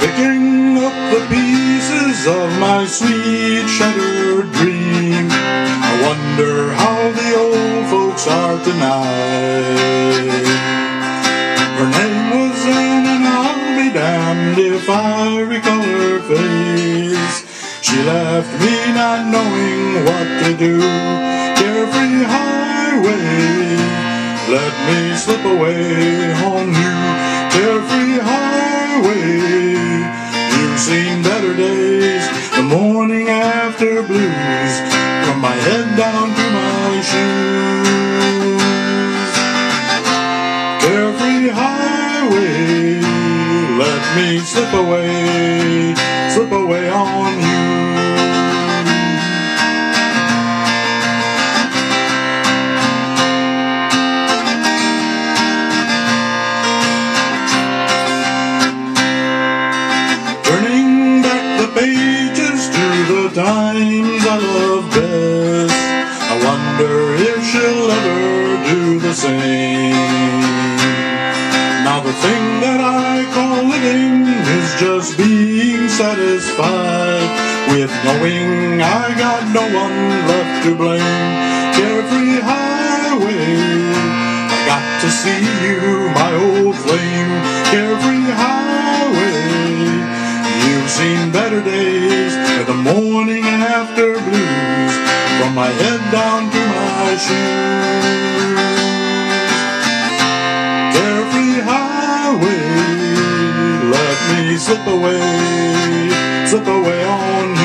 picking up the pieces of my sweet shattered dream. I wonder how the old folks are tonight. Her name was Anne, and I'll be damned if I recall her face. She left me not knowing what to do. Carefree highway, let me slip away on you. Carefree highway, you've seen better days. The morning after blues, from my head down to my shoes. Carefree highway, let me slip away on you. Turning back the pages to the times I love best, I wonder if she'll ever do the same. Now the thing that I call living is just being satisfied with knowing I got no one left to blame. Carefree highway, I got to see you, my old flame. Carefree highway, you've seen better days, and the morning after blues, from my head down to my shoes. Carefree highway, let me slip away on you.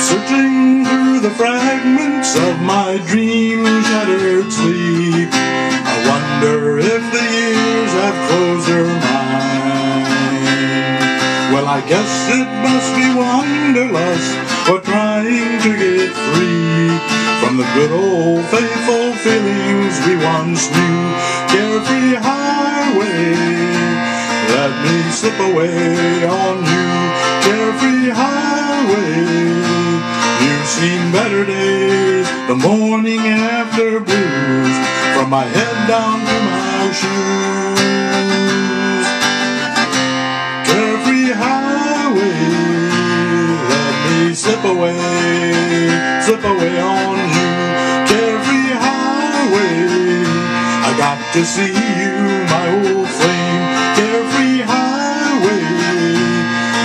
Searching through the fragments of my dream-shattered sleep, I wonder if the years have closed her mind. Well, I guess it must be wanderlust, or trying to get free from the good old faithful feelings we once knew. Carefree highway, let me slip away on you. Carefree highway, you've seen better days, the morning after blues, from my head down to my shoes. Carefree highway, let me slip away on you. Carefree highway, I got to see you, my old flame. Carefree highway,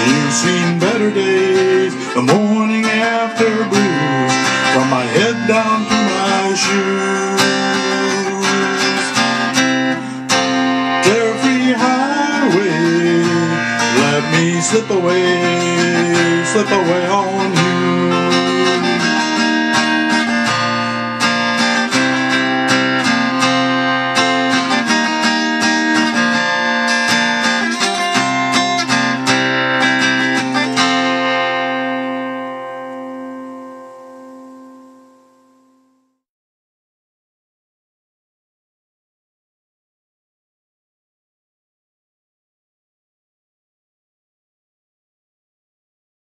you've seen better days, the morning after blues, from my head down to my shoes. Carefree highway, let me slip away on you.